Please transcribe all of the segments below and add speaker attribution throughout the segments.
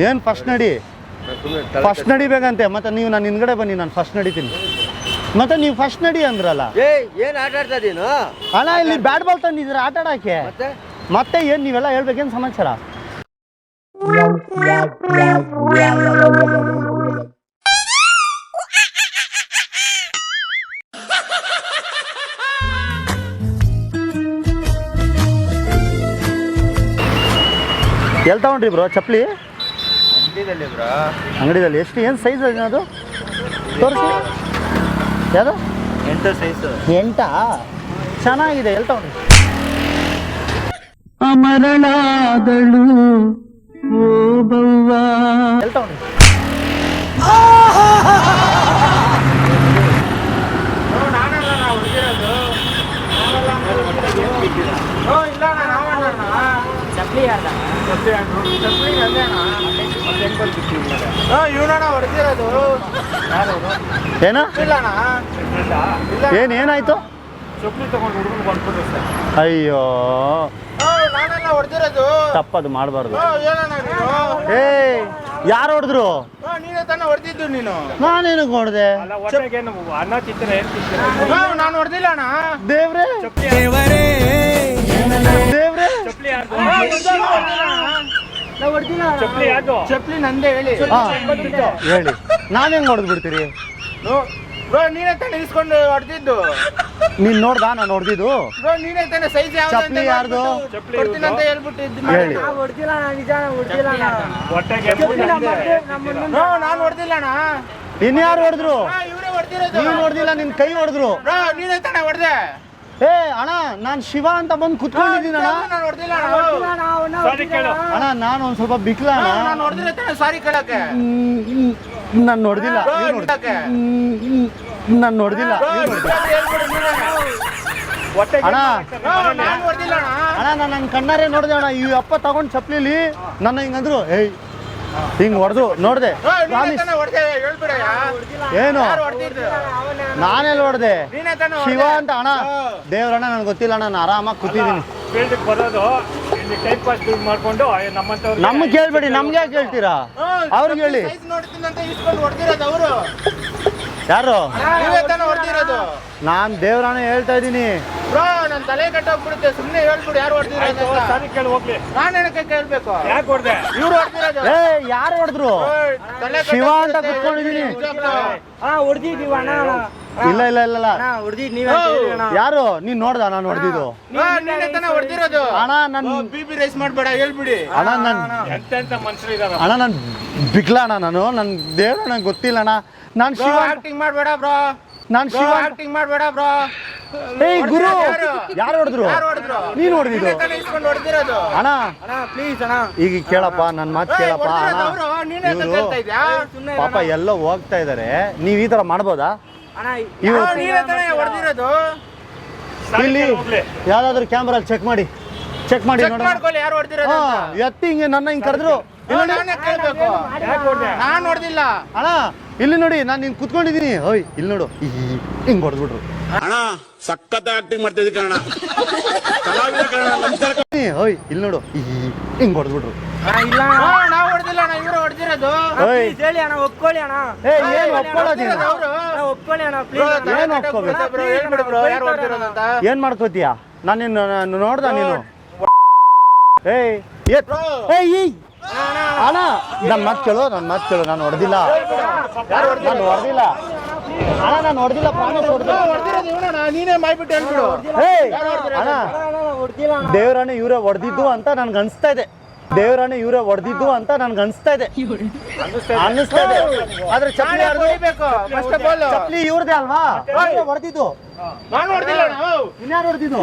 Speaker 1: ಏನ್ ಫಸ್ಟ್ ನಡಿ ಫಸ್ಟ್ ನಡಿಬೇಕಂತೆ ಮತ್ತೆ ನೀವು ನಾನು ಹಿಂದ್ಗಡೆ ಬನ್ನಿ ನಾನು ಫಸ್ಟ್ ನಡಿತೀನಿ ಮತ್ತೆ ನೀವು ಫಸ್ಟ್ ನಡಿ ಅಂದ್ರಲ್ಲ
Speaker 2: ಏನ್ ಆಟ ಆಡ್ತಾ ಇದೀನು
Speaker 1: ಅಣ್ಣ ಇಲ್ಲಿ ಬ್ಯಾಟ್ ಬಾಲ್ ತಂದಿದ್ರ ಆಟ ಆಡಕ್ಕೆ ಮತ್ತೆ ಏನ್ ನೀವೆಲ್ಲ ಹೇಳ್ಬೇಕೇನ್ ಸಮಾಚಾರ ಎಲ್ಲಿ ತಗೊಂಡ್ರಿ ಬ್ರೋ ಚಪ್ಪಲಿ ಅಂಗಡಿದಲ್ಲಿ ಎಷ್ಟು ಏನು ಸೈಜ್ ಅದು ತೋರಿಸಿ ಯಾವುದು
Speaker 2: 8 ಸೈಜ್
Speaker 1: 8 ಚೆನ್ನಾಗಿದೆ ಎಲ್ಲಿ ತಗೊಂಡ್ರಿ ಅಮರಳಾದಳು ಓ ಬವ್ವ ಎಲ್ಲಿ ತಗೊಂಡ್ರಿ ಏನಾಯ್ತು ಅಯ್ಯೋ ತಪ್ಪದು ಮಾಡಬಾರ್ದು ಯಾರು ಹೊಡೆದ್ರು ನಾನೇನು ಹೊಡೆದೆ
Speaker 2: ನಾನು ಹೊಡೆದಿಲ್ಲ ಅಣ್ಣ
Speaker 1: ದೇವ್ರೆ ದೇವ್ರೆ
Speaker 2: ಚಪ್ಲಿ ನಂದೇ ಹೇಳಿ
Speaker 1: ಹೇಳಿ ನಾನ್ ಹೆಂಗ್ ಹೊಡೆದ್ ಬಿಡ್ತೀರಿ
Speaker 2: ಬ್ರೋ ನೀನೇ ತಾನೆ ಇಸ್ಕೊಂಡು ಹೊಡೆದಿದ್ದು
Speaker 1: ನೀನ್ ನೋಡ್ದಾ ನಾನು ಹೊಡೆದಿದ್ದು
Speaker 2: ಬ್ರೋ ನೀನೇ ತಾನೆ ಸೈಜ್ ಯಾವ್ದು
Speaker 1: ಚಪ್ಲಿ ಯಾರ್ದು
Speaker 2: ಕೊಡ್ತೀನಿ ಅಂತ ಹೇಳ್ಬಿಟ್ಟಿದ್ದು
Speaker 1: ಹೇಳಿ
Speaker 2: ನಾನು ಹೊಡೆದಿಲ್ಲ ಅಣ್ಣ
Speaker 1: ಇನ್ಯಾರು ಹೊಡೆದ್ರು
Speaker 2: ಇವರೇ ಹೊಡೆದಿರೋದು
Speaker 1: ನೀನ್ ಹೊಡೆದಿಲ್ಲ ನಿನ್ ಕೈ ಹೊಡೆದ್ರು
Speaker 2: ಬ್ರೋ ನೀನೇ ತಾನೆ ಹೊಡೆದೆ
Speaker 1: ಅಣ್ಣ ನಾನ್ ಶಿವ ಅಂತ ಬಂದು ಕುತ್ಕೊಂಡಿದ್ದೀನಿ ಅಣ್ಣ
Speaker 2: ನಾನು ಹೊಡೆದಿಲ್ಲ
Speaker 1: ಅಣ್ಣ ನಾನು ಒಂದ್ ಸ್ವಲ್ಪ ಬಿಕ್ಲ ಅಣ್ಣ
Speaker 2: ನಾನು ಹೊಡೆದಿಲ್ಲ ತಾನೆ ಸಾರಿ ಕೇಳಕ್ಕೆ
Speaker 1: ನಾನು ನೋಡ್ದಿಲ್ಲ ನಾನು ನೋಡ್ದಿಲ್ಲ ಅಣ್ಣ ಅಣ್ಣ ನಾನು ನನ್ನ ಕಣ್ಣಾರೆ ನೋಡ್ದೆ ಅಣ್ಣ ಈ ಅಪ್ಪ ತಗೊಂಡ್ ಚಪ್ಲಿಲಿ ನನ್ನ ಹಿಂಗಂದ್ರು ಹಿಂಗ್ ಹೊಡೆದು ನೋಡ್ದೆ ಏನು ನಾನೆಲ್ಲ ಹೊಡೆದೆ ಶಿವ ಅಂತ ಅಣ್ಣ ದೇವ್ರಣ್ಣ ನನ್ಗೆ ಗೊತ್ತಿಲ್ಲ ಅಣ್ಣ ನಾನು ಆರಾಮಾಗಿ ಕೂತಿದ್ದೀನಿ ನಮ್ಗೆ ಕೇಳ್ಬೇಡಿ ನಮ್ಗೆ ಯಾಕೆ ಕೇಳ್ತೀರಾ ಅವ್ರಿಗೆ ಹೇಳಿ ಯಾರು ನಾನ್ ದೇವ್ರಣ್ಣ ಹೇಳ್ತಾ ಇದ್ದೀನಿ
Speaker 2: ನನ್ ತಲೆ ಕಟ್ಟೋಗ್ಬಿಡುತ್ತೆ ಸುಮ್ನೆ ಹೇಳ್ಬಿಡು ಯಾರು ಹೊಡೆದಿರೋದು ನಾನು ಏನಕ್ಕೆ ಕೇಳ್ಬೇಕು ಇವ್ರು ಹೊಡೆದಿರೋದು
Speaker 1: ಯಾರು ಹೊಡೆದ್ರು ಶಿವ ಅಂತ ಕುತ್ಕೊಂಡಿದೀನಿ ಇಲ್ಲ ಇಲ್ಲ ಇಲ್ಲ ಯಾರು ನೀನ್ ನೋಡ್ದ ನಾನು ಹೊಡೆದಿದ್ದು ಅಣ್ಣ ನನ್
Speaker 2: ಬಿಪಿ ರೈಸ್ ಮಾಡ್ಬೇಡ ಹೇಳ್ಬಿಡಿ
Speaker 1: ಅಣ್ಣ ನನ್ ಬಿಗ್ಲ ಅಣ್ಣ ನಾನು ನನ್ ದೇವ್ರ ನಂಗೆ ಗೊತ್ತಿಲ್ಲ ಅಣ್ಣ ನಾನ್ ಶಿವ
Speaker 2: ಆಕ್ಟಿಂಗ್ ಮಾಡ್ಬೇಡ ಬ್ರೋ
Speaker 1: ನಾನ್ ಶಿವ
Speaker 2: ಆಕ್ಟಿಂಗ್ ಮಾಡ್ಬೇಡ ಬ್ರೋ
Speaker 1: ಗುರು ಯಾರು ಹೊಡೆದ್ರು ನೀನ್ ಹೊಡೆದಿದ್ದು ಅಣ್ಣ
Speaker 2: ಪ್ಲೀಸ್ ಅಣ್ಣ
Speaker 1: ಈಗ ಕೇಳಪ್ಪ ನನ್ ಮಾತು ಕೇಳಪ್ಪ ಇವರು ಪಾಪ ಎಲ್ಲೋ ಹೋಗ್ತಾ ಇದಾರೆ ನೀವ್ ಈ ತರ ಮಾಡ್ಬೋದಾ ಇಲ್ಲಿ ಯಾವ್ದಾದ್ರು ಕ್ಯಾಮ್ರಾ ಚೆಕ್ ಮಾಡಿ ನೋಡೋಣ ಎತ್ತಿ ಹಿಂಗೆ ನನ್ನ ಹಿಂಗ್ ಕರೆದ್ರು
Speaker 2: ನಾನು ಹೊಡೆದಿಲ್ಲ
Speaker 1: ಅಣ್ಣ ಇಲ್ಲಿ ನೋಡಿ ನಾನು ಹಿಂಗ್ ಕುತ್ಕೊಂಡಿದೀನಿ ಓಯ್ ಇಲ್ಲಿ ನೋಡು ಹಿಂಗ್ ಹೊಡೆದ್ಬಿಟ್ರು
Speaker 3: ಅಣ್ಣ ಸಖತ್ ಆಕ್ಟಿಂಗ್ ಮಾಡ್ತಿದ್ದಿ ಕಣ
Speaker 1: ಓಯ್ ಇಲ್ಲಿ ನೋಡು ಹಿಂಗ್ ಹೊಡೆದ್ಬಿಟ್ರು
Speaker 2: ನಾವು ಹೊಡೆದಿಲ್ಲ ಅಣ್ಣ ಇವರು ಹೊಡೆದಿರೋದು ಹೇಳಿ ಅಣ್ಣ ಒಪ್ಕೊಳ್ಳಿ ಅಣ್ಣ
Speaker 1: ಏನ್ ಒಪ್ಕೊಳ್ಳೋದಿಲ್ಲ
Speaker 2: ಒಪ್ಕೊಳ್ಳಿ ಅಣ್ಣ ಪ್ಲೀಸ್
Speaker 1: ಏನ್ ಒಪ್ಕೋಬೇಕು
Speaker 2: ಹೇಳ್ಬಿಡಿ ಬ್ರೋ ಯಾರು ಹೊಡೆದಿರೋದು ಅಂತ
Speaker 1: ಏನ್ ಮಾಡ್ಕೋತೀಯ ನಾನು ನೋಡ್ದ ನೀನು ಅಣ್ಣ ನನ್ ಮಾತು ಕೇಳು ನಾನು ಹೊಡೆದಿಲ್ಲ ಅಣ್ಣ ನಾನು ಹೊಡೆದಿಲ್ಲ ಪ್ರಾಮಿಸ್
Speaker 2: ನೀನೇ ಮಾಡ್ಬಿಟ್ಟು ಹೇಳ್ಬಿಡು
Speaker 1: ಅಣ್ಣ ದೇವರಾಣೆ ಇವರೇ ಹೊಡೆದಿದ್ದು ಅಂತ ನನ್ಗೆ ಅನ್ಸ್ತಾ ಇದೆ ಅನ್ನಿಸ್ತಾ ಇದೆ ಆದ್ರೆ ಚಪ್ಲಿ ಚಪ್ಲಿ ಇವ್ರದೇ ಅಲ್ವಾ ಹೊಡೆದಿದ್ದು
Speaker 2: ನಾನು ಹೊಡೆದಿಲ್ಲ
Speaker 1: ಇನ್ಯಾರು ಹೊಡೆದಿದ್ದು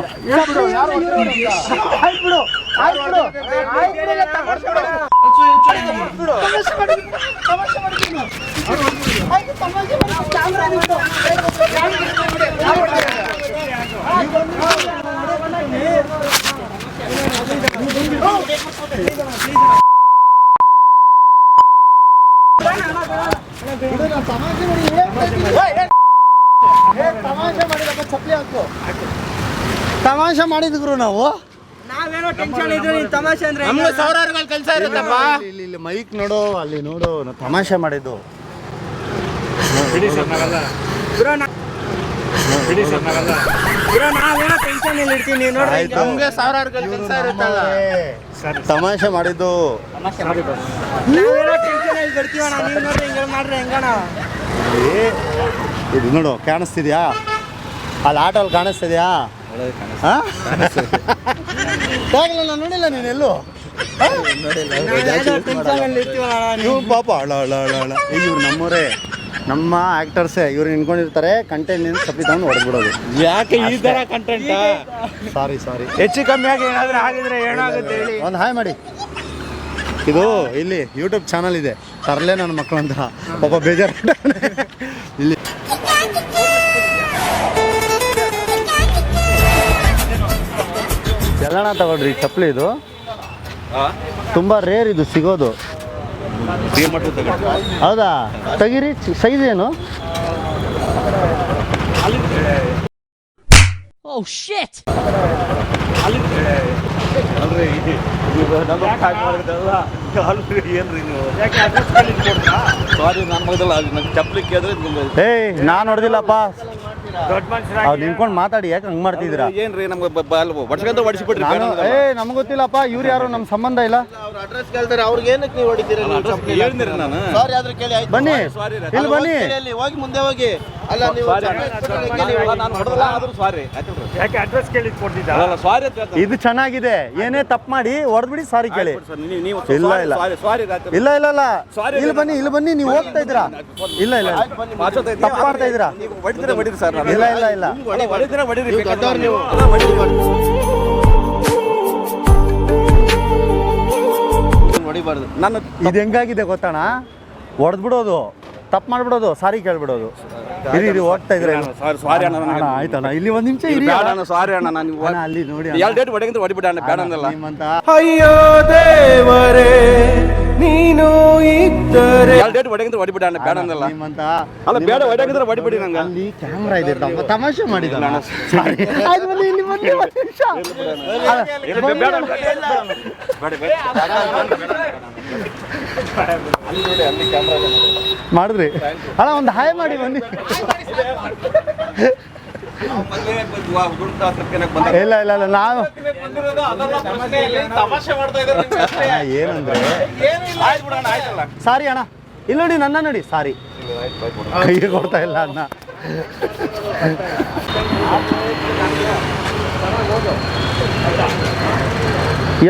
Speaker 1: ಚಪ್ಪಲಿ ಹಾಕು. ತಮಾಷೆ ಮಾಡಿದ್ಗುರು ನಾವು.
Speaker 4: ನಾವೇನೋ ಟೆನ್ಷನ್ ಇದ್ರೆ ನೀನ್ ತಮಾಷೆ ಅಂದ್ರೆ
Speaker 2: ನಮ್ಗೆ ಸಾವಿರಾರು ಕೆಲಸ ಇರುತ್ತಪ್ಪ.
Speaker 1: ಇಲ್ಲಿ ಮೈಕ್ ನೋಡು, ಅಲ್ಲಿ ನೋಡು, ನಾವು ತಮಾಷೆ ಮಾಡಿದ್ದು.
Speaker 4: ನಾವೇನೋ ಟೆನ್ಷನ್ ಇಲ್ಲಿ ಇರ್ತೀನಿ ನೋಡ್ರಿ.
Speaker 1: ಆಯ್ತು.
Speaker 2: ನಮ್ಗೆ ಸಾವಿರಾರು ಕೆಲಸ ಇರುತ್ತಲ್ಲ.
Speaker 1: ತಮಾಷೆ ಮಾಡಿದ್ದು.
Speaker 4: ನಾವೇನೋ ಟೆನ್ಷನ್ ಇಲ್ಲಿ ಬರ್ತೀವಣ್ಣ, ನೀವು ನೋಡ್ರಿ ಹಿಂಗೆ ಮಾಡ್ರಿ ಹೆಂಗಣ.
Speaker 1: ಇದು ನೋಡು, ಕಾಣಿಸ್ತಿದ್ಯಾ? ಅಲ್ಲಿ ಆಟೋಲ್ಲಿ ಕಾಣಿಸ್ತಿದ್ಯಾ? ನಾನು ನೋಡಿಲ್ಲ ನೀನೆಲ್ಲೂ.
Speaker 4: ಟೆನ್ಷನ್ ಅಲ್ಲಿ ಇರ್ತೀವಣ್ಣ.
Speaker 1: ನೀವು ಪಾಪ ಅಳ ಅಳ ಅಳ ಅಳ. ಈಗ ಇವ್ರು ನಮ್ಮವರೇ, ನಮ್ಮ ಆಕ್ಟರ್ಸೇ. ಇವ್ರು ನಿಂತ್ಕೊಂಡಿರ್ತಾರೆ, ಕಂಟೆಂಟ್ ಚಪ್ಪಲಿ ತಗೊಂಡು ಹೊಡೆದ್ಬಿಡೋದು.
Speaker 2: ಯಾಕೆ ಈ ತರ ಕಂಟೆಂಟ್?
Speaker 1: ಸಾರಿ
Speaker 2: ಹೆಚ್ಚು ಕಮ್ಮಿ ಆಗಿ ಏನಾದ್ರೂ ಆಗಿದ್ರೆ ಏನಾಗುತ್ತೆ ಹೇಳಿ.
Speaker 1: ಒಂದು ಹಾಯ್ ಮಾಡಿ. ಇದು ಇಲ್ಲಿ ಯೂಟ್ಯೂಬ್ ಚಾನಲ್ ಇದೆ, ತರಲೆ ನನ್ನ ಮಕ್ಕಳು ಅಂತ. ಪಾಪ ಬೇಜಾರು ಇಲ್ಲಿ. ಎಲ್ಲಣ್ಣ ತಗೊಳ್ರಿ ಚಪ್ಪಲಿ. ಇದು ತುಂಬ ರೇರ್, ಇದು ಸಿಗೋದು. ಹೌದಾ? ತೆಗೀರಿ. ಸೈಜ್ ಏನು?
Speaker 5: Oh shit!
Speaker 1: ಏಯ್, ನಾನು ಹೊಡೆದಿಲ್ಲಪ್ಪ. ಅವ್ರು ನಿಂತ್ಕೊಂಡು ಮಾತಾಡಿ, ಯಾಕೆ ಹಂಗೆ ಮಾಡ್ತಿದ್ದೀರಾ?
Speaker 6: ಏನ್ರಿ ನಮ್ಗೆ ವರ್ಷಗಂತ ಹೊಡಿಸಿಬಿಟ್ರಿ.
Speaker 1: ನಮ್ಗೆ ಗೊತ್ತಿಲ್ಲಪ್ಪ. ಇವ್ರು ಯಾರು, ನಮ್ಮ ಸಂಬಂಧ ಇಲ್ಲ.
Speaker 6: ಅಡ್ರೆಸ್ ಕೇಳ್ತಾರೆ, ಅವ್ರಿಗೆ ಏನಕ್ಕೆ ನೀವು ಹೊಡಿತೀರಿ? ಹೇಳಿದ್ರಿ ನಾನು. ಸಾರಿ ಆದ್ರೆ ಕೇಳಿ ಆಯ್ತು.
Speaker 1: ಬನ್ನಿ, ಇಲ್ಲಿ ಬನ್ನಿ.
Speaker 6: ಅಲ್ಲಿ ಹೋಗಿ ಮುಂದೆ ಹೋಗಿ. ಅಲ್ಲ ನೀವು ನಾನು ಹೊಡೆದಲ್ಲ ಆದ್ರೂ ಸಾರಿ.
Speaker 2: ಯಾಕೆ ಅಡ್ರೆಸ್ ಕೇಳಿ ಕೊಡ್ತಿದ್ದ?
Speaker 6: ಅಲ್ಲ ಸಾರಿ ಅಂತ ಹೇಳ್ತಾರೆ.
Speaker 1: ಇದು ಚೆನ್ನಾಗಿದೆ. ಏನೇ ತಪ್ಪು ಮಾಡಿ ಹೊಡೆದ್ಬಿಡಿ, ಸಾರಿ ಕೇಳಿ.
Speaker 6: ನೀವು
Speaker 1: ಇಲ್ಲ, ಇಲ್ಲ.
Speaker 6: ಸಾರಿ
Speaker 1: ಇಲ್ಲ ಇಲ್ಲ ಇಲ್ಲ, ಇಲ್ಲಿ ಬನ್ನಿ, ಇಲ್ಲಿ ಬನ್ನಿ. ನೀವು ಹೋಗ್ತಾ ಇದ್ದೀರಾ? ಇಲ್ಲ ಇಲ್ಲ, ತಪ್ಪು ಮಾಡ್ತಾ ಇದ್ದೀರಾ?
Speaker 6: ಹೊಡಿತೀರ ಹೊಡಿರಿ ಸರ್.
Speaker 1: ಇಲ್ಲ ಇಲ್ಲ ಇಲ್ಲ,
Speaker 6: ಹೊಡಿತೀರ ಹೊಡಿರಿ.
Speaker 1: ನೀವು
Speaker 6: ಹೊಡಿಬಾರ್ದು. ನಾನು
Speaker 1: ಇದು ಹೆಂಗಾಗಿದೆ ಗೊತ್ತಣ್ಣ? ಹೊಡೆದ್ಬಿಡೋದು, ತಪ್ಪು ಮಾಡ್ಬಿಡೋದು, ಸಾರಿ ಕೇಳ್ಬಿಡೋದು. ಇರಿ ಹೋಗ್ತಾ ಇದ್ರೆ
Speaker 6: ಸಾರಿ ಅಣ್ಣ.
Speaker 1: ಆಯ್ತಣ್ಣ, ಇಲ್ಲಿ ಒಂದ್ ನಿಮಿಷ ಇರಿ.
Speaker 6: ಸಾರಿ ಅಣ್ಣ. ನಾನು
Speaker 1: ಅಣ್ಣ, ಅಲ್ಲಿ ನೋಡಿ
Speaker 6: ಎರಡು ಡೇಟ್ ಹೊಡೆಗಿಂತ ಹೊಡಿಬಿಡ ಅಣ್ಣ. ಬೇಡ ಅನ್ನಲ್ಲ.
Speaker 1: ನಿಮ್ಮಂತ
Speaker 4: ಅಯ್ಯೋ ದೇವರೇ, ನೀನು ಇದ್ದರೆ.
Speaker 6: ಎರಡು ಡೇಟ್ ಹೊಡೆಗಿಂತ ಹೊಡಿಬಿಡ ಅಣ್ಣ. ಬೇಡ ಅನ್ನಲ್ಲ.
Speaker 1: ನಿಮ್ಮಂತ
Speaker 6: ಅಲ್ಲ ಬೇಡ ಹೊಡೆಗಿದ್ರೆ ಹೊಡಿಬಿಡಿ ನಂಗೆ.
Speaker 1: ಅಲ್ಲಿ ಕ್ಯಾಮ್ರಾ ಇದೆ, ತಮಾಷೆ ಮಾಡಿದ. ಆಯ್ತು ಬನ್ನಿ, ಇಲ್ಲಿ ಬನ್ನಿ, ಒಂದ್ ನಿಮಿಷ. ಮಾಡಿದ್ರಿ ಅಣ್ಣ, ಒಂದು ಹಾಯ್ ಮಾಡಿ ಬನ್ನಿ. ಇಲ್ಲ ಇಲ್ಲ ಇಲ್ಲ, ನಾವು ಏನಂದ್ರೆ ಸಾರಿ ಅಣ್ಣ. ಇಲ್ಲಿ ನೋಡಿ, ನನ್ನ ನೋಡಿ, ಸಾರಿ. ಕೈಗೆ ಕೊಡ್ತಾ ಇಲ್ಲ ಅಣ್ಣ.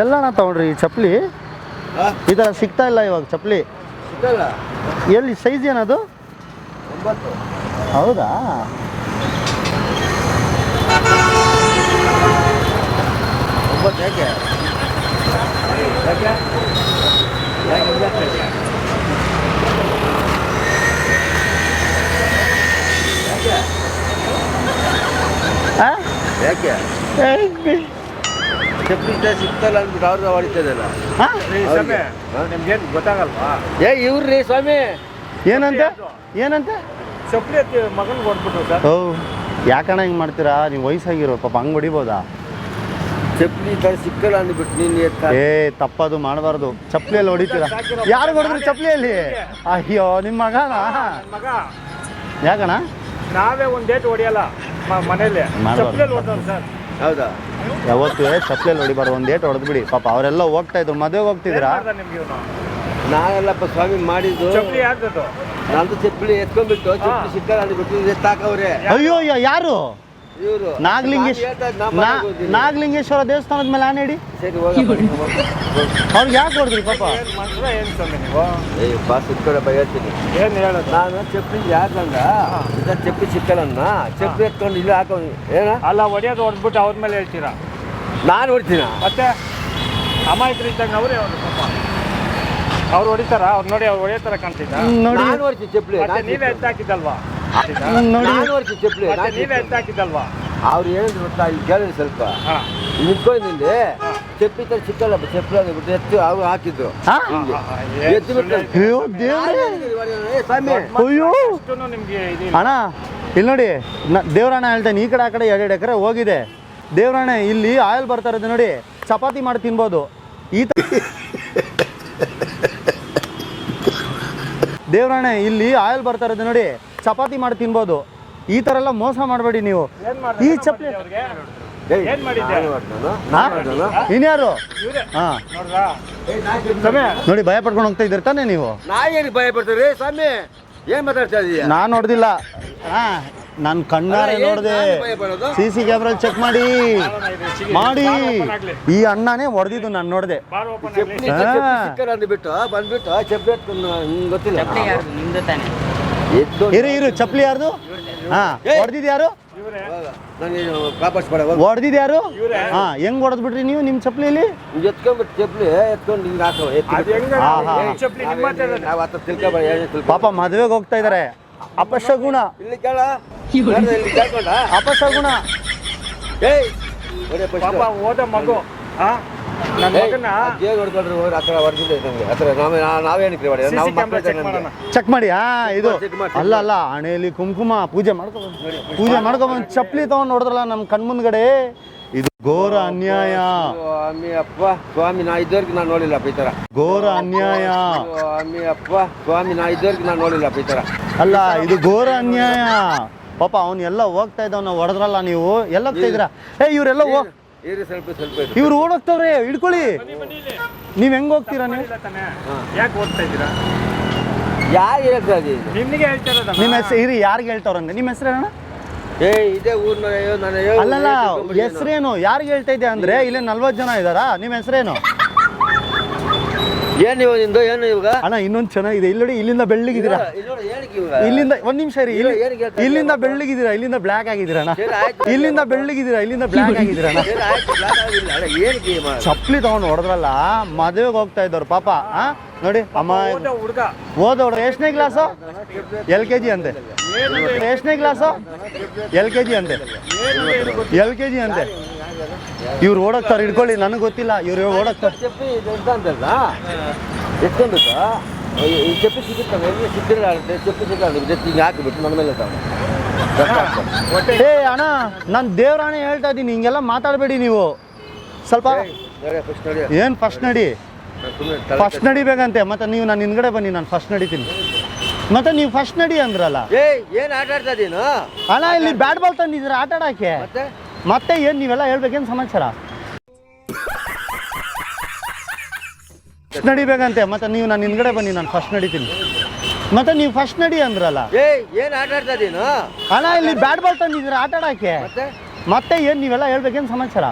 Speaker 1: ಎಲ್ಲಣ್ಣ ತಗೊಂಡ್ರಿ ಈ ಚಪ್ಪಲಿ? ಈ ಥರ ಸಿಗ್ತಾ ಇಲ್ಲ ಇವಾಗ ಚಪ್ಪಲಿ. ಎಲ್ಲಿ ಸೈಜ್ ಏನದು? ಹೌದಾ?
Speaker 6: ಯಾಕೆ ಚಪ್ಪಲಿ ಸಿಗ್ತಲ್ಲ ಅಂದ್ಬಿಟ್ಟು ಅವ್ರನ್ನ ಹೊಡಿತದಲ್ಲ.
Speaker 2: ನಿಮ್ಗೇನು ಗೊತ್ತಾಗಲ್ವಾ?
Speaker 6: ಇವ್ರಿ ಸ್ವಾಮಿ
Speaker 1: ಏನಂತೆ ಏನಂತೆ?
Speaker 2: ಚಪ್ಪಲಿ ಮಗನ್ ಕೊಡ್ಬಿಟ್ಟು ಸರ್.
Speaker 1: ಓ, ಯಾಕಣ್ಣ ಹಿಂಗೆ ಮಾಡ್ತೀರಾ? ನೀವು ವಯಸ್ಸಾಗಿರೋ ಪಾಪ, ಹಂಗೆ ಹೊಡಿಬೋದಾ?
Speaker 6: ಚಪ್ಪಲಿ ಸಿಕ್ಕಲ್ಲ ಅಂದ್ಬಿಟ್ಟು ನೀನು
Speaker 1: ಏ, ತಪ್ಪದು ಮಾಡಬಾರ್ದು. ಚಪ್ಪಲಿಯಲ್ಲಿ ಹೊಡಿತೀರಾ? ಯಾರು ಹೊಡೆದ್ರು ಚಪ್ಪಲಿಯಲ್ಲಿ? ಅಯ್ಯೋ, ನಿಮ್ಮ ಮಗನ?
Speaker 2: ಮಗ
Speaker 1: ಯಾಕಣ್ಣ?
Speaker 2: ನಾವೇ ಒಂದ್ ಡೇಟ್ ಹೊಡಿಯಲ್ಲ ಮನೇಲಿ. ಚಪ್ಪಲಿಯಲ್ಲಿ ಹೊಡ್ದವ್ರು ಸರ್.
Speaker 6: ಹೌದಾ?
Speaker 1: ಯಾವತ್ತು ಚಪ್ಪಲಿಯಲ್ಲಿ ಹೊಡಿಬಾರ್ದು. ಒಂದು ಡೇಟ್ ಹೊಡೆದ್ಬಿಡಿ. ಪಾಪ ಅವರೆಲ್ಲ ಹೋಗ್ತಾ ಇದ್ರು, ಮದುವೆಗೆ ಹೋಗ್ತಿದ್ದೀರಾ?
Speaker 2: ನಿಮ್ಗೆ ಇವನು
Speaker 6: ನಾನೆಲ್ಲಪ್ಪ ಸ್ವಾಮಿ ಮಾಡಿದ್ದು.
Speaker 2: ಚಪ್ಪಲಿ ಯಾರ್ದು?
Speaker 6: ನಂದು ಚಪ್ಪಲಿ ಎತ್ಕೊಂಡ್ಬಿಟ್ಟು ಚಪ್ಪಲಿ ಸಿಕ್ಕಲ್ಲ ಅಂದ್ಬಿಟ್ಟು ಎತ್ತಾಕವ್ರೆ.
Speaker 1: ಅಯ್ಯೋ, ಯಾರು?
Speaker 6: ಇವರು
Speaker 1: ನಾಗಲಿಂಗೇಶ್ವರ ದೇವಸ್ಥಾನದ ಮೇಲೆ ಆನೆ ಹಿಡಿ.
Speaker 6: ಸರಿ ಹೋಗಿ
Speaker 1: ಅವ್ರಿಗೆ ಯಾಕೆ ಹೊಡೆದ್ರಿ ಪಾಪ?
Speaker 2: ಏನ್ ಸ್ವಾಮಿ ನೀವು?
Speaker 6: ಬಾಸ್ ಇಟ್ಕೊಡೆ ಹೇಳ್ತೀನಿ.
Speaker 2: ಏನ್ ಹೇಳೋದು?
Speaker 6: ನಾನು ಚಪ್ಪಲಿ ಯಾಕಂದ ಚಪ್ಪಲಿ ಸಿಕ್ಕಲ್ಲ, ಚಪ್ಪಲಿ ಎತ್ಕೊಂಡು ಇಲ್ಲ ಹಾಕೋ. ಏನ
Speaker 2: ಅಲ್ಲ, ಹೊಡಿಯೋದು ಹೊಡೆದ್ಬಿಟ್ಟು ಅವ್ರ ಮೇಲೆ ಹೇಳ್ತೀರಾ?
Speaker 6: ನಾನು ಹೊಡ್ತೀನ
Speaker 2: ಮತ್ತೆ ಅಮಾಯಕರು ಇದ್ದಾಗ ಅವರೇ ಪಾಪ ಅವ್ರು ಹೊಡಿತಾರ? ಅವ್ರು ನೋಡಿ ಅವ್ರು ಹೊಡಿಯೋತರ ಕಾಣ್ತಿದ್ದ?
Speaker 1: ನೋಡಿ
Speaker 6: ನಾನು ಹೊಡ್ತೀನಿ ಚಪ್ಪಲಿ.
Speaker 2: ಮತ್ತೆ ನೀವೇ ಎತ್ತಾಕಿದ್ದಲ್ವಾ?
Speaker 1: ನೋಡಿ,
Speaker 6: ನಾನು ಹೊಡ್ತೀನಿ ಚಪ್ಪಲಿ.
Speaker 2: ಮತ್ತೆ ನೀವೇ ಎತ್ತಾಕಿದ್ದಲ್ವಾ?
Speaker 6: ಅವ್ರು ಹೇಳಿದ್ರು ಗೊತ್ತಾ, ಇಲ್ಲಿ ಕೇಳಿದ್ರು ಸ್ವಲ್ಪ
Speaker 2: ಹಾ.
Speaker 6: ನಿಂತ್ಕೊಂಡಿಲ್ಲಿ ಚಪ್ಪಲಿ ತರ ಸಿಕ್ಕಲ್ಲ, ಚಪ್ಪಲಿ ಅಂದ್ಬಿಟ್ಟು ಎತ್ತು ಅವ್ರು ಹಾಕಿದ್ರು.
Speaker 1: ಹಾ?
Speaker 6: ಎತ್ತು ಬಿಟ್ಟು
Speaker 1: ಅಯ್ಯೋ ದೇವ್ರೇ,
Speaker 6: ಸ್ವಾಮಿ
Speaker 1: ಅಯ್ಯೋ
Speaker 2: ಅಷ್ಟೂನು ನಿಮ್ಗೆ ಇದು
Speaker 1: ಅಣ್ಣ, ಇಲ್ಲಿ ನೋಡಿ ದೇವರಾಣ ಹೇಳ್ತೇನೆ, ಈ ಕಡೆ ಆ ಕಡೆ 2 ಎಕರೆ ಹೋಗಿದೆ. ದೇವರಾಣೆ ಇಲ್ಲಿ ಆಯಿಲ್ ಬರ್ತಾ ಇರೋದು ನೋಡಿ, ಚಪಾತಿ ಮಾಡಿ ತಿನ್ಬೋದು. ದೇವರಾಣೆ ಇಲ್ಲಿ ಆಯಿಲ್ ಬರ್ತಾ ಇರೋದು ನೋಡಿ, ಚಪಾತಿ ಮಾಡಿ ತಿನ್ಬೋದು. ಈ ಥರ ಎಲ್ಲ ಮೋಸ ಮಾಡಬೇಡಿ ನೀವು. ಈ ಚಪ್ಪಲಿ ಇನ್ಯಾರು? ಹಾಂ ನೋಡಿ, ಭಯ ಪಡ್ಕೊಂಡು ಹೋಗ್ತಾ ಇದ್ದೀರಿ ತಾನೇ ನೀವು?
Speaker 6: ನಾವೇನು ಭಯ ಪಡ್ತೀರಿ ಸ್ವಾಮಿ? ಏನ್ ಮಾತಾಡ್ತಾ ಇದೀಯ?
Speaker 1: ನಾನು ನೋಡ್ದಿಲ್ಲ. ನಾನು ಕಣ್ಣಾರೆ ನೋಡಿದೆ. CC ಕ್ಯಾಮ್ರಾ ಚೆಕ್ ಮಾಡಿ ಈ ಅಣ್ಣನೇ ಹೊಡೆದಿದ್ದು ನಾನು ನೋಡಿದೆ.
Speaker 6: ಅಂದ್ಬಿಟ್ಟು ಬಂದ್ಬಿಟ್ಟು ಚಪ್ಪಲಿ ಗೊತ್ತಿಲ್ಲ.
Speaker 1: ಇರು ಚಪ್ಪಲಿ ಯಾರ್ದು? ಹೊಡೆದಿದ್ದು ಯಾರು? ಹೊಡೆದಿದ್ದು ಯಾರು? ಹೆಂಗ್ ಹೊಡೆದ್ಬಿಟ್ರಿ ನೀವು ನಿಮ್ಮ ಚಪ್ಪಲಿಲಿ?
Speaker 6: ಎತ್ಕೊಂಡ್ಬಿಟ್ಟು ಚಪ್ಪಲಿ
Speaker 1: ಪಾಪ ಮದುವೆಗೆ ಹೋಗ್ತಾ ಇದಾರೆ. ಅಪಶಗುಣ,
Speaker 6: ಇಲ್ಲಿ ಕೇಳ, ಇಲ್ಲಿ ಕೇಳ್ಕೊಂಡ
Speaker 1: ಅಪಶಗುಣ.
Speaker 2: ಓದ ಮಗು
Speaker 1: ಚೆಕ್ ಮಾಡಿ. ಇದು ಅಲ್ಲ ಹಣೆಯಲ್ಲಿ ಕುಂಕುಮ ಪೂಜೆ ಮಾಡ್ಕೊಂಡ್ ಚಪ್ಪಲಿ ತಗೊಂಡ್ ನೋಡಿದ್ರಲ್ಲ ನಮ್ಮ ಕಣ್ಮುಂದ್ಗಡೆ. ಇದು ಘೋರ ಅನ್ಯಾಯ
Speaker 6: ಸ್ವಾಮಿ. ಅಪ್ಪ ಸ್ವಾಮಿ, ನಾ ಇದ್ದವ್ರಿಗೆ ನಾನು ನೋಡಿಲ್ಲಪ್ಪ ಈ ತರ.
Speaker 1: ಘೋರ ಅನ್ಯಾಯ
Speaker 6: ಸ್ವಾಮಿ. ಅಪ್ಪ ಸ್ವಾಮಿ, ನಾ ಇದ್ದವ್ರಿಗೆ ನಾನು ನೋಡಿಲ್ಲಪ್ಪ ಈ ತರ.
Speaker 1: ಅಲ್ಲ, ಇದು ಘೋರ ಅನ್ಯಾಯ. ಪಾಪ ಅವ್ನು ಎಲ್ಲ ಹೋಗ್ತಾ ಇದ್ದವನ್ನ ಹೊಡೆದ್ರಲ್ಲ ನೀವು. ಎಲ್ಲ ಹೋಗ್ತಾ ಇದ್ದೀರಾ? ಇವರೆಲ್ಲ
Speaker 6: ಸ್ವಲ್ಪ
Speaker 1: ಇವ್ರು ಓಡೋಗ್ತವ್ರೆ, ಹಿಡ್ಕೊಳ್ಳಿ. ನೀವ್ ಹೆಂಗ್ ಹೋಗ್ತೀರಾ? ನೀವು
Speaker 2: ಯಾಕೆ ಓದ್ತಾ ಇದ್ದೀರಾ?
Speaker 6: ಯಾರು ಹೇಳ್ತಾ ಇದೀನಿ?
Speaker 2: ನಿಮಗೆ ಹೇಳ್ತಾರ.
Speaker 1: ನಿಮ್ಮ ಹೆಸರು ಇರಿ, ಯಾರಿಗೆ ಹೇಳ್ತಾವ್ರಂದ್ರೆ ನಿಮ್ಮ ಹೆಸರೇನ?
Speaker 6: ಇದೇ ಊರ್ನ
Speaker 1: ಅಲ್ಲಲ್ಲ, ಹೆಸರೇನು? ಯಾರಿಗೆ ಹೇಳ್ತಾ ಇದ್ದೆ ಅಂದ್ರೆ ಇಲ್ಲಿ 40 ಜನ ಇದಾರಾ? ನಿಮ್ಮ ಹೆಸರೇನು?
Speaker 6: ಏನು ಇವಾಗ ನಿಂದು? ಏನು ಇವಾಗ?
Speaker 1: ಅಣ್ಣ ಇನ್ನೊಂದು ಚೆನ್ನಾಗಿದೆ. ಇಲ್ಲಿ ನೋಡಿ, ಇಲ್ಲಿಂದ ಬೆಳ್ಳಗಿದ್ದೀರಾ. ಇಲ್ಲಿಂದ ಒಂದ್ ನಿಮಿಷ ಇರಿ. ಇಲ್ಲಿಂದ ಬೆಳ್ಳಗಿದ್ದೀರಾ, ಇಲ್ಲಿಂದ ಬ್ಲ್ಯಾಕ್ ಆಗಿದ್ದೀರಾ ಅಣ್ಣ. ಇಲ್ಲಿಂದ ಬೆಳ್ಳಗಿದ್ದೀರಾ, ಇಲ್ಲಿಂದ ಬ್ಲ್ಯಾಕ್ ಆಗಿದ್ದೀರಾ ಅಣ್ಣ. ಚಪ್ಪಲಿ ತಗೊಂಡು ಹೊಡೆದ್ರಲ್ಲ, ಮದುವೆಗೆ ಹೋಗ್ತಾ ಇದ್ದವ್ರು ಪಾಪ. ನೋಡಿ ಅಮ್ಮ ಓದೋಡು. ಎಷ್ಟನೇ ಕ್ಲಾಸು? LKG ಅಂತೆ. ಎಷ್ಟನೇ ಕ್ಲಾಸು? LKG ಅಂತೆ. LKG ಅಂತೆ. ಇವ್ರು ಓಡೋಗ್ತಾರೆ, ಹಿಡ್ಕೊಳ್ಳಿ. ನನಗೆ ಗೊತ್ತಿಲ್ಲ, ಇವ್ರು ಓಡೋಗ್ತಾರೆ.
Speaker 6: ಎತ್ಕೊಂಡ್ಬಿಟ್ಟು ಈ ಚಪ್ಪಿ ಸಿಕ್ಕಿದ್ರೆ ಚಪ್ಪಿ ಹಿಂಗೆ ಹಾಕಿಬಿಟ್ಟು ನನ್ನ ಮೇಲೆ
Speaker 1: ಅಣ್ಣ, ನಾನು ದೇವರಾಣೆ ಹೇಳ್ತಾ ಇದ್ದೀನಿ, ಹಿಂಗೆಲ್ಲ ಮಾತಾಡಬೇಡಿ ನೀವು. ಸ್ವಲ್ಪ ಏನು ಫಸ್ಟ್ ನಡಿ, ಫಸ್ಟ್ ನಡಿಬೇಕಂತೆ. ಮತ್ತೆ ನೀವು ನಾನು ಹಿಂದ್ಗಡೆ ಬನ್ನಿ, ನಾನು ಫಸ್ಟ್ ನಡಿತೀನಿ. ಮತ್ತೆ ನೀವು ಫಸ್ಟ್ ನಡಿ ಅಂದ್ರಲ್ಲ.
Speaker 6: ಏನು ಆಟ ಆಡ್ತಾ ಇದೀನು
Speaker 1: ಅಣ್ಣ? ಇಲ್ಲಿ ಬ್ಯಾಟ್ ಬಾಲ್ ತಂದಿದ್ದೀರ ಆಟ ಆಡಕ್ಕೆ. ಮತ್ತೆ ಏನು ನೀವೆಲ್ಲ ಹೇಳ್ಬೇಕೇನು ಸಮಾಚಾರ? ನಡಿಬೇಕಂತೆ. ಮತ್ತೆ ನೀವು ನಾನು ಹಿಂದ್ಗಡೆ ಬನ್ನಿ, ನಾನು ಫಸ್ಟ್ ನಡಿತೀನಿ. ಮತ್ತೆ ನೀವು ಫಸ್ಟ್ ನಡಿ ಅಂದ್ರಲ್ಲ.
Speaker 6: ಏನು ಆಟ ಆಡ್ತಾ ಇದೀನು
Speaker 1: ಅಣ್ಣ? ಇಲ್ಲಿ ಬ್ಯಾಟ್ ಬಾಲ್ ತಂದಿದ್ದೀರ ಆಟ ಆಡಕ್ಕೆ. ಮತ್ತೆ ಏನು ನೀವೆಲ್ಲ ಹೇಳ್ಬೇಕೇನು ಸಮಾಚಾರ?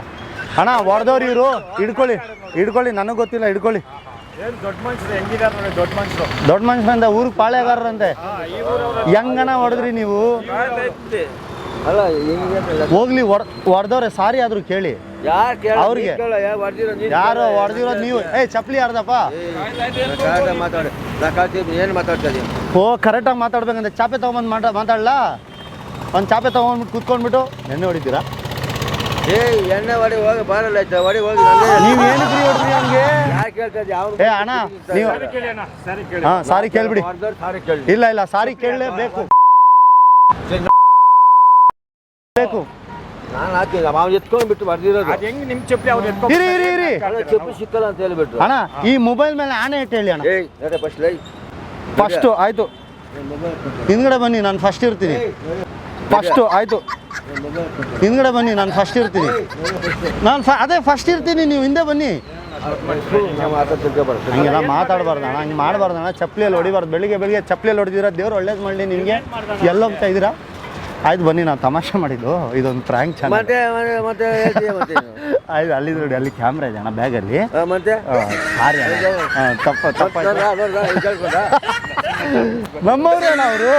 Speaker 1: ಅಣ್ಣ ಹೊಡೆದವ್ರು ಇವರು, ಹಿಡ್ಕೊಳ್ಳಿ. ನನಗೆ ಗೊತ್ತಿಲ್ಲ, ಹಿಡ್ಕೊಳ್ಳಿ.
Speaker 2: ದೊಡ್ಡ ಮನುಷ್ಯರು ಹೆಂಗಿದಾರ ನೋಡಿ, ದೊಡ್ಡ ಮನುಷ್ಯರು.
Speaker 1: ದೊಡ್ಡ ಮನುಷ್ಯರಂತೆ, ಊರಿಗೆ ಪಾಳೆಗಾರರಂತೆ. ಹೆಂಗನ ಹೊಡೆದ್ರಿ ನೀವು?
Speaker 6: ಅಲ್ಲ
Speaker 1: ಹೋಗ್ಲಿ, ಹೊಡೆದವ್ರೆ ಸಾರಿ ಆದ್ರೂ ಕೇಳಿ. ಅವ್ರಿಗೆ ಯಾರು ಹೊಡೆದಿರೋದು ನೀವು? ಚಪ್ಪಲಿ ಯಾರ್ದಪ್ಪ?
Speaker 6: ಮಾತಾಡಿ, ಏನು ಮಾತಾಡ್ತಾ ಇದೀನಿ?
Speaker 1: ಕರೆಕ್ಟಾಗಿ ಮಾತಾಡ್ಬೇಕಂದ್ರೆ ಚಾಪೆ ತಗೊಂಬಂದು ಮಾತಾಡ್ಲಾ? ಒಂದು ಚಾಪೆ ತಗೊಂಡ್ಬಿಟ್ಟು ಕೂತ್ಕೊಂಡ್ಬಿಟ್ಟು ಎಣ್ಣೆ ಹೊಡಿತೀರಾ?
Speaker 6: ಎಣ್ಣೆ ಹೊಡಿ ಹೋಗಿ ಬಾರಲ್ಲ, ಹೊಡಿ ಹೋಗಿ.
Speaker 1: ನೀವು ಏನಕ್ಕೆ ಹೊಡ್ರಿ ಹಂಗೆ? ಅಣ್ಣ ನೀವು ಸಾರಿ ಕೇಳ್ಬಿಡಿ. ಇಲ್ಲ ಸಾರಿ ಕೇಳಲೇಬೇಕು.
Speaker 6: ನಾನು ಹಾಕಿಲ್ಲ, ಅವ್ನು ಎತ್ಕೊಂಡ್ಬಿಟ್ಟು ಬರ್ದಿರೋದು.
Speaker 2: ಹೆಂಗ್ ನಿಮ್ ಚಪ್ಪಲಿ ಅವ್ರು ಎತ್ಕೊಂಡು
Speaker 1: ಇರಿ
Speaker 6: ಚಪ್ಪಲಿ ಸಿಕ್ಕಲ್ಲ ಅಂತ ಹೇಳ್ಬಿಟ್ಟು.
Speaker 1: ಅಣ್ಣ ಈ ಮೊಬೈಲ್ ಮೇಲೆ ಆಣೆ ಇಟ್ಟು ಹೇಳಿ ಅಣ್ಣ. ಫಸ್ಟ್ ಆಯ್ತು, ಹಿಂದ್ಗಡೆ ಬನ್ನಿ, ನಾನು ಫಸ್ಟ್ ಇರ್ತೀನಿ. ಫಸ್ಟು ಆಯ್ತು, ಹಿಂದ್ಗಡೆ ಬನ್ನಿ, ನಾನು ಫಸ್ಟ್ ಇರ್ತೀನಿ. ಅದೇ ಫಸ್ಟ್ ಇರ್ತೀನಿ, ನೀವು ಹಿಂದೆ ಬನ್ನಿ. ಹಂಗೆಲ್ಲ ಮಾತಾಡಬಾರ್ದು ಅಣ್ಣ, ಹಂಗೆ ಮಾಡಬಾರ್ದು ಅಣ್ಣ. ಚಪ್ಪಲಿಯಲ್ಲಿ ಹೊಡಿಬಾರ್ದು. ಬೆಳಿಗ್ಗೆ ಚಪ್ಪಲಿಯಲ್ಲಿ ಹೊಡೆದಿರ, ದೇವ್ರು ಒಳ್ಳೇದು ಮಾಡಲಿ ನಿಮಗೆ. ಎಲ್ಲೋಗ್ತಾ ಇದ್ದೀರಾ? ಆಯ್ತು ಬನ್ನಿ, ನಾವು ತಮಾಷೆ ಮಾಡಿದ್ದು, ಇದೊಂದು ಪ್ರ್ಯಾಂಕ್ ಚಾನಲ್. ಆಯ್ತು, ಅಲ್ಲಿದ್ದು ನೋಡಿ, ಅಲ್ಲಿ ಕ್ಯಾಮ್ರಾ ಇದೆ ಅಣ್ಣ ಬ್ಯಾಗಲ್ಲಿ. ಸಾರಿ ತಪ್ಪ ನಮ್ಮವ್ರೆ ಅಣ್ಣ ಅವರು.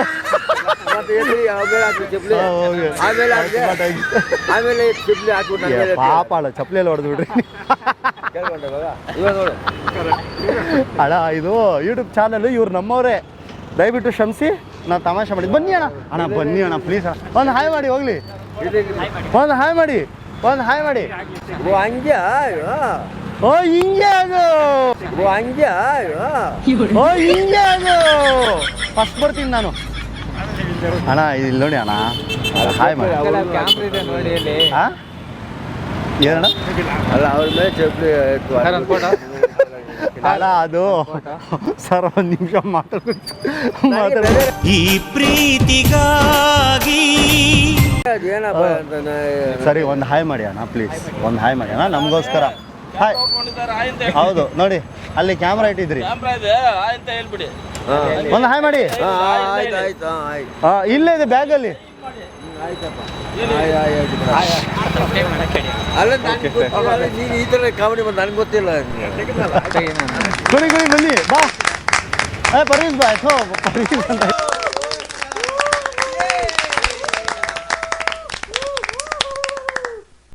Speaker 1: ಪಾಪ ಅಲ್ಲ, ಚಪ್ಪಲಿಯಲ್ಲಿ ಹೊಡೆದು ಬಿಡ್ರಿ ಅಣ್ಣ. ಇದು ಯೂಟ್ಯೂಬ್ ಚಾನಲ್, ಇವ್ರು ನಮ್ಮವ್ರೆ, ದಯವಿಟ್ಟು ಕ್ಷಮಿಸಿ. ನಾವು ತಮಾಷೆ ಮಾಡಿದ್ದು. ಬನ್ನಿ ಅಣ್ಣ ಬನ್ನಿ ಅಣ್ಣ ಪ್ಲೀಸ್ ಅಣ್ಣ. ಒಂದು ಹಾಯ್ ಮಾಡಿ ಹೋಗ್ಲಿ, ಒಂದು ಹಾಯ್ ಮಾಡಿ.
Speaker 6: ಹಂಗೆ
Speaker 1: ಓ ಹಿಂಗೆ ಅದು,
Speaker 6: ಹಂಗೆ
Speaker 1: ಓ ಹಿಂಗೆ ಅದು. ಫಸ್ಟ್ ಬರ್ತೀನಿ ನಾನು. ಅಣ್ಣ ಇಲ್ಲಿ ನೋಡಿ ಅಣ್ಣ ಹಾಯ್ ಮಾಡಿ ಹಾಂ ಏನಣ್ಣ
Speaker 6: ಅಲ್ಲ ಅವ್ರ ಮೇಲೆ ಚಪ್ಪಲಿ ಇತ್ತು.
Speaker 1: ಅಲ್ಲ ಅದು ಸರ್ ಒಂದು ನಿಮಿಷ ಮಾತಾಡ
Speaker 5: ಈ ಪ್ರೀತಿಗಾಗಿ
Speaker 6: ಅದೇನಪ್ಪ ಅಂತ
Speaker 1: ಸರಿ ಒಂದು ಹಾಯ್ ಮಾಡಿ ಅಣ್ಣ ಪ್ಲೀಸ್ ಒಂದು ಹಾಯ್ ಮಾಡಿ ಅಣ್ಣ ನಮಗೋಸ್ಕರ ಹಾಯ್ ಹೌದು ನೋಡಿ ಅಲ್ಲಿ ಕ್ಯಾಮ್ರಾ ಇಟ್ಟಿದ್ರಿ ಒಂದು ಹಾಯ್ ಮಾಡಿ
Speaker 6: ಆಯ್ತು ಆಯ್ತು ಆಯ್ತು
Speaker 1: ಇಲ್ಲೇ ಇದೆ ಬ್ಯಾಗಲ್ಲಿ
Speaker 6: ಅಲ್ಲ ನೀನು ಈ ಥರ ಕಾಮಿಡಿ ಬಂದು ನನಗೆ ಗೊತ್ತಿಲ್ಲ.
Speaker 1: ಗುಡಿ ಬನ್ನಿ ಬಾ ಪರ್ವೀಸ್ ಬಾ ಪರ್ವೀಸ್ ಅಂತ